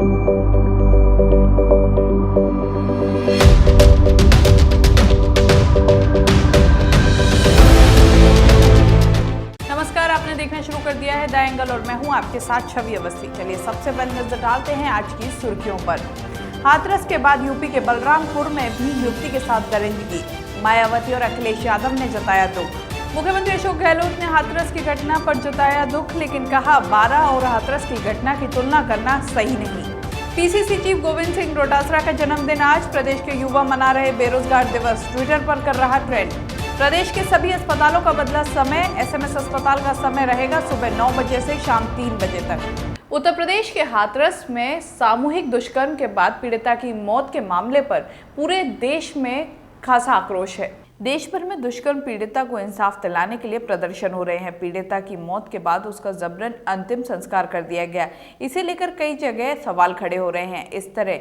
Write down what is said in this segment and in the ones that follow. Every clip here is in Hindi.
नमस्कार, आपने देखना शुरू कर दिया है द एंगल और मैं हूं आपके साथ छवि अवस्थी। चलिए सबसे पहले नजर डालते हैं आज की सुर्खियों पर। हाथरस के बाद यूपी के बलरामपुर में भी युवती के साथ दरिंदगी, मायावती और अखिलेश यादव ने जताया दुख। मुख्यमंत्री अशोक गहलोत ने हाथरस की घटना पर जताया दुख, लेकिन कहा 12 और हाथरस की घटना की तुलना करना सही नहीं। पीसीसी चीफ गोविंद सिंह डोटासरा का जन्मदिन आज, प्रदेश के युवा मना रहे बेरोजगार दिवस, ट्विटर पर कर रहा ट्रेंड। प्रदेश के सभी अस्पतालों का बदला समय, एसएमएस अस्पताल का समय रहेगा सुबह 9 बजे से शाम 3 बजे तक। उत्तर प्रदेश के हाथरस में सामूहिक दुष्कर्म के बाद पीड़िता की मौत के मामले पर पूरे देश में खासा आक्रोश है। देश भर में दुष्कर्म पीड़िता को इंसाफ दिलाने के लिए प्रदर्शन हो रहे हैं। पीड़िता की मौत के बाद उसका जबरन अंतिम संस्कार कर दिया गया, इसे लेकर कई जगह सवाल खड़े हो रहे हैं। इस तरह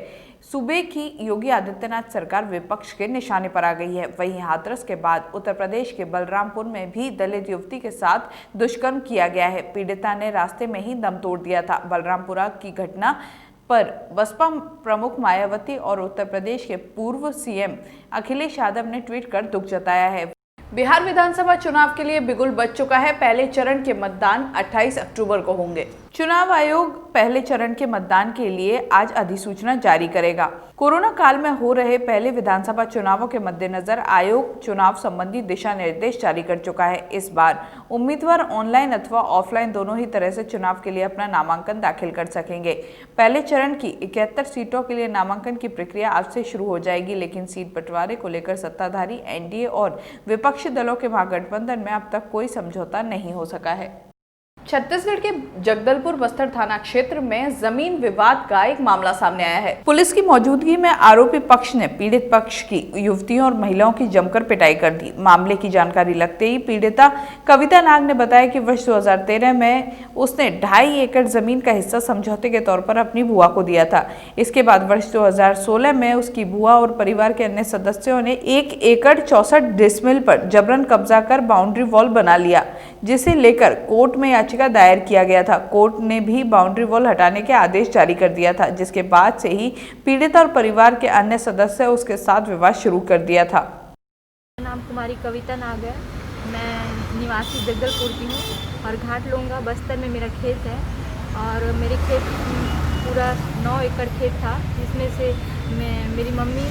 सूबे की योगी आदित्यनाथ सरकार विपक्ष के निशाने पर आ गई है। वहीं हाथरस के बाद उत्तर प्रदेश के बलरामपुर में भी दलित युवती के साथ दुष्कर्म किया गया है। पीड़िता ने रास्ते में ही दम तोड़ दिया था। बलरामपुरा की घटना पर बसपा प्रमुख मायावती और उत्तर प्रदेश के पूर्व सीएम अखिलेश यादव ने ट्वीट कर दुख जताया है। बिहार विधानसभा चुनाव के लिए बिगुल बज चुका है। पहले चरण के मतदान 28 अक्टूबर को होंगे। चुनाव आयोग पहले चरण के मतदान के लिए आज अधिसूचना जारी करेगा। कोरोना काल में हो रहे पहले विधानसभा चुनावों के मद्देनजर आयोग चुनाव संबंधी दिशा निर्देश जारी कर चुका है। इस बार उम्मीदवार ऑनलाइन अथवा ऑफलाइन दोनों ही तरह से चुनाव के लिए अपना नामांकन दाखिल कर सकेंगे। पहले चरण की 71 सीटों के लिए नामांकन की प्रक्रिया आज से शुरू हो जाएगी, लेकिन सीट बंटवारे को लेकर सत्ताधारी एनडीए और विपक्षी दलों के महागठबंधन में अब तक कोई समझौता नहीं हो सका है। छत्तीसगढ़ के जगदलपुर बस्तर थाना क्षेत्र में जमीन विवाद का एक मामला सामने आया है। पुलिस की मौजूदगी में आरोपी पक्ष ने पीड़ित पक्ष की युवतियों और महिलाओं की जमकर पिटाई कर दी। मामले की जानकारी लगते ही पीड़िता कविता नाग ने बताया कि वर्ष 2013 में उसने 2.5 एकड़ जमीन का हिस्सा समझौते के तौर पर अपनी बुआ को दिया था। इसके बाद वर्ष 2016 में उसकी बुआ और परिवार के अन्य सदस्यों ने 1 एकड़ 64 डिसमिल पर जबरन कब्जा कर बाउंड्री वॉल बना लिया, जिसे लेकर कोर्ट में याचिका दायर किया गया था। कोर्ट ने भी बाउंड्री वॉल हटाने के आदेश जारी कर दिया था, जिसके बाद से ही पीड़ित और परिवार के अन्य सदस्य उसके साथ विवाद शुरू कर दिया था। मेरा नाम कुमारी कविता नाग है। मैं निवासी जगदलपुर की हूँ और घाट लोंगा बस्तर में मेरा खेत है। और मेरे खेत पूरा 9 एकड़ खेत था, जिसमें से मेरी मम्मी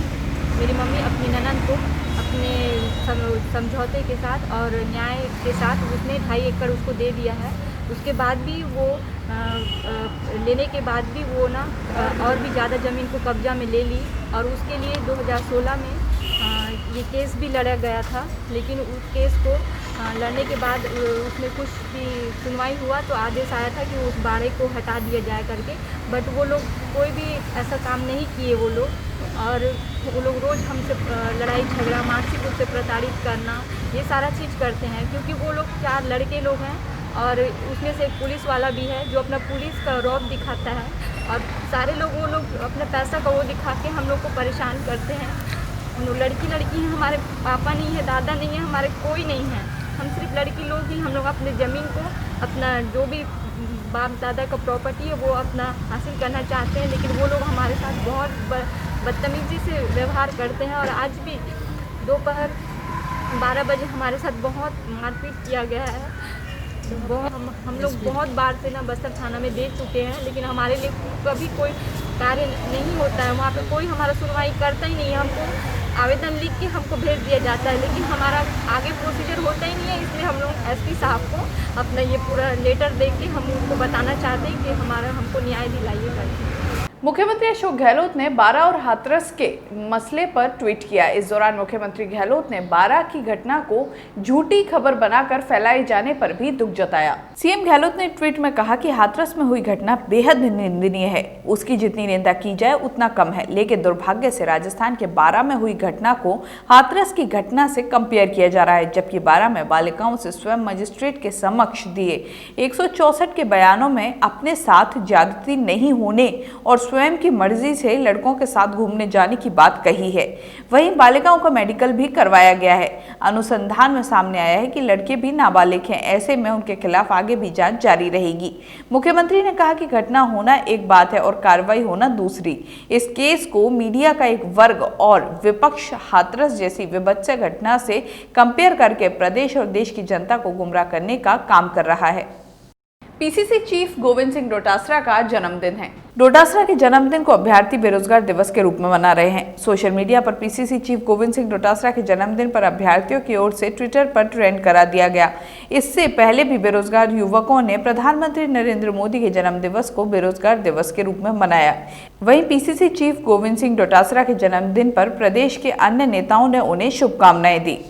अपनी ननद को अपने समझौते के साथ और न्याय के साथ उसने 2.5 एकड़ उसको दे दिया है। उसके बाद भी वो लेने के बाद भी वो ना और भी ज़्यादा ज़मीन को कब्जा में ले ली। और उसके लिए 2016 में ये केस भी लड़ा गया था, लेकिन उस केस को लड़ने के बाद उसमें कुछ भी सुनवाई हुआ तो आदेश आया था कि उस बाड़े को हटा दिया जाए करके। बट वो लोग कोई भी ऐसा काम नहीं किए वो लोग रोज़ हमसे लड़ाई झगड़ा, मानसिक रूप से प्रताड़ित करना, ये सारा चीज़ करते हैं। क्योंकि वो लोग 4 लड़के लोग हैं और उसमें से एक पुलिस वाला भी है जो अपना पुलिस का रौब दिखाता है। और सारे लोग वो लोग अपने पैसा का वो दिखा के हम लोग को परेशान करते हैं। हम लोग लड़की हैं, हमारे पापा नहीं है, दादा नहीं है, हमारे कोई नहीं है, हम सिर्फ लड़की लोग ही। हम लोग अपने ज़मीन को अपना जो भी बाप दादा का प्रॉपर्टी है वो अपना हासिल करना चाहते हैं, लेकिन वो लोग हमारे साथ बहुत बदतमीज़ी से व्यवहार करते हैं। और आज भी दोपहर 12 बजे हमारे साथ बहुत मारपीट किया गया है। हम लोग बहुत बार से ना बस्तर थाना में दे चुके हैं, लेकिन हमारे लिए कभी कोई कार्य नहीं होता है। वहाँ पे कोई हमारा सुनवाई करता ही नहीं है। हमको आवेदन लिख के हमको भेज दिया जाता है, लेकिन हमारा आगे प्रोसीजर होता ही नहीं है। इसलिए हम लोग एसपी साहब को अपना ये पूरा लेटर दे के हम उनको बताना चाहते हैं कि हमको न्याय दिलाइए करके। मुख्यमंत्री अशोक गहलोत ने 12 और हाथरस के मसले पर ट्वीट किया। इस दौरान मुख्यमंत्री गहलोत ने 12 की घटना को झूठी खबर बनाकर फैलाए जाने पर भी दुख जताया। सीएम गहलोत ने ट्वीट में कहा कि हाथरस में हुई घटना बेहद निंदनीय है, उसकी जितनी निंदा की जाए उतना कम है, लेकिन दुर्भाग्य से राजस्थान के 12 में हुई घटना को हाथरस की घटना से कंपेयर किया जा रहा है, जबकि 12 में बालिकाओं से स्वयं मजिस्ट्रेट के समक्ष दिए 164 के बयानों में अपने साथ ज्यादती नहीं होने और स्वयं की मर्जी से लड़कों के साथ घूमने जाने की बात कही है। वहीं बालिकाओं का मेडिकल भी करवाया गया है। अनुसंधान में सामने आया है कि लड़के भी नाबालिग हैं, ऐसे में उनके खिलाफ आगे भी जांच जारी रहेगी। मुख्यमंत्री ने कहा कि घटना होना एक बात है और कार्रवाई होना दूसरी। इस केस को मीडिया का एक वर्ग और विपक्ष हाथरस जैसी विभत्स घटना से कंपेयर करके प्रदेश और देश की जनता को गुमराह करने का काम कर रहा है। पीसीसी चीफ गोविंद सिंह डोटासरा का जन्मदिन है। डोटासरा के जन्मदिन को अभ्यर्थी बेरोजगार दिवस के रूप में मना रहे हैं। सोशल मीडिया पर पीसीसी चीफ गोविंद सिंह डोटासरा के जन्मदिन पर अभ्यर्थियों की ओर से ट्विटर पर ट्रेंड करा दिया गया। इससे पहले भी बेरोजगार युवकों ने प्रधानमंत्री नरेंद्र मोदी के जन्म दिवस को बेरोजगार दिवस के रूप में मनाया। वहीं पीसीसी चीफ गोविंद सिंह डोटासरा के जन्मदिन पर प्रदेश के अन्य नेताओं ने उन्हें शुभकामनाएं दी।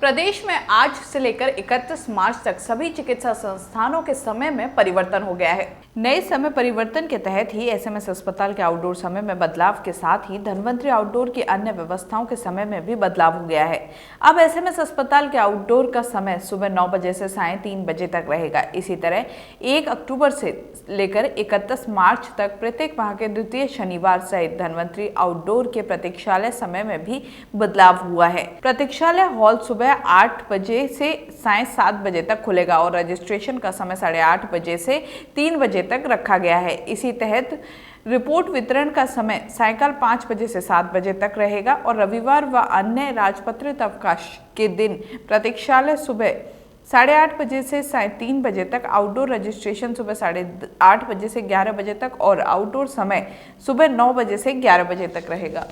प्रदेश में आज से लेकर 31 मार्च तक सभी चिकित्सा संस्थानों के समय में परिवर्तन हो गया है। नए समय परिवर्तन के तहत ही एसएमएस अस्पताल के आउटडोर समय में बदलाव के साथ ही धन्वंतरी आउटडोर की अन्य व्यवस्थाओं के समय में भी बदलाव हो गया है। अब एसएमएस अस्पताल के आउटडोर का समय सुबह 9 बजे से 3:30 बजे तक रहेगा। इसी तरह 1 अक्टूबर से लेकर 31 मार्च तक प्रत्येक माह के द्वितीय शनिवार सहित धन्वंतरी आउटडोर के प्रतीक्षालय समय में भी बदलाव हुआ है। प्रतीक्षालय हॉल सुबह 8 बजे से 7:30 बजे तक खुलेगा और रजिस्ट्रेशन का समय 8:30 बजे से 3 बजे तक रखा गया है। इसी तहत रिपोर्ट वितरण का समय सायंकाल 5 बजे से 7 बजे तक रहेगा और रविवार व अन्य राजपत्रित अवकाश के दिन प्रतीक्षालय सुबह 8:30 बजे से 3 बजे तक, आउटडोर रजिस्ट्रेशन सुबह 8:30 बजे से 11 बजे तक और आउटडोर समय सुबह 9 बजे से 11 बजे तक रहेगा।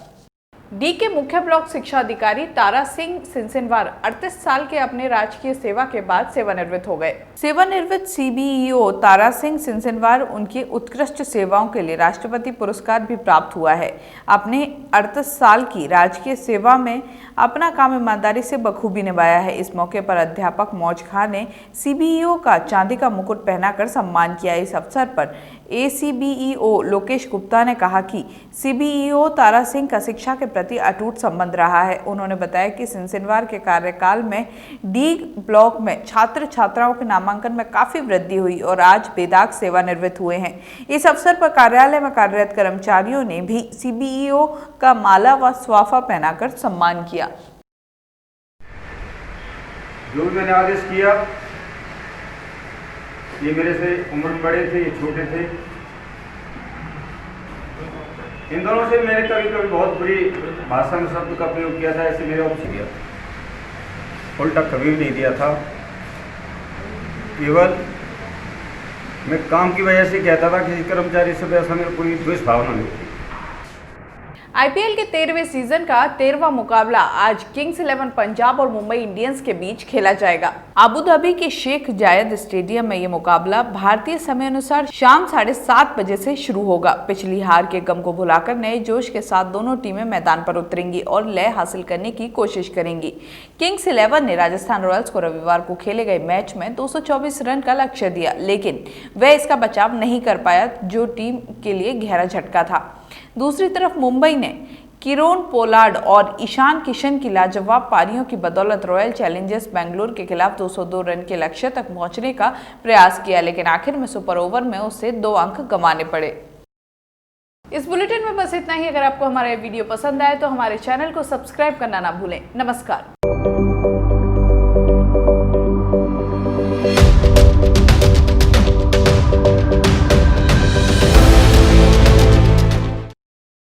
डी के मुख्य ब्लॉक शिक्षा अधिकारी तारा सिंह सिंसिनवार 38 साल के अपने राजकीय सेवा के बाद सेवानिवृत्त हो गए। सेवानिवृत्त सीबीईओ तारा सिंह सिंसिनवार उनकी उत्कृष्ट सेवाओं के लिए राष्ट्रपति पुरस्कार भी प्राप्त हुआ है। अपने 38 साल की राजकीय सेवा में अपना काम ईमानदारी से बखूबी निभाया है। इस मौके पर अध्यापक मौज खां ने सीबीईओ का चांदी का मुकुट पहनाकर सम्मान किया। इस अवसर पर एसीबीईओ लोकेश गुप्ता ने कहा कि सीबीईओ तारा सिंह का शिक्षा के प्रति अटूट संबंध रहा है। उन्होंने बताया कि सिंसिनवार के कार्यकाल में डी ब्लॉक में छात्र छात्राओं के नामांकन में काफी वृद्धि हुई और आज बेदाग सेवानिवृत्त हुए हैं। इस अवसर पर कार्यालय में कार्यरत कर्मचारियों ने भी सीबीईओ का माला व स्वाफा पहनाकर सम्मान किया। जो भी मैंने आदेश किया, ये मेरे से उम्र में बड़े थे, ये छोटे थे, इन दोनों से मैंने कभी कभी बहुत बुरी भाषा में शब्द का प्रयोग किया था। ऐसे मेरे ऑफिस किया, उल्टा कभी भी नहीं दिया था। केवल मैं काम की वजह से कहता था, किसी कर्मचारी से वैसा मेरे कोई द्वेष भावना नहीं थी। आईपीएल के 13वें सीजन का 13वां मुकाबला आज किंग्स 11 पंजाब और मुंबई इंडियंस के बीच खेला जाएगा। अबू धाबी के शेख जायद स्टेडियम में ये मुकाबला भारतीय समय अनुसार शाम 7:30 बजे से शुरू होगा। पिछली हार के गम को भुलाकर नए जोश के साथ दोनों टीमें मैदान पर उतरेंगी और लय हासिल करने की कोशिश करेंगी। किंग्स 11 ने राजस्थान रॉयल्स को रविवार को खेले गए मैच में 224 रन का लक्ष्य दिया, लेकिन वह इसका बचाव नहीं कर पाया, जो टीम के लिए गहरा झटका था। दूसरी तरफ मुंबई ने किरोन पोलार्ड और ईशान किशन की लाजवाब पारियों की बदौलत रॉयल चैलेंजर्स बेंगलुरु के खिलाफ 202 रन के लक्ष्य तक पहुंचने का प्रयास किया, लेकिन आखिर में सुपर ओवर में उसे 2 अंक गंवाने पड़े। इस बुलेटिन में बस इतना ही। अगर आपको हमारा वीडियो पसंद आए तो हमारे चैनल को सब्सक्राइब करना ना भूलें। नमस्कार।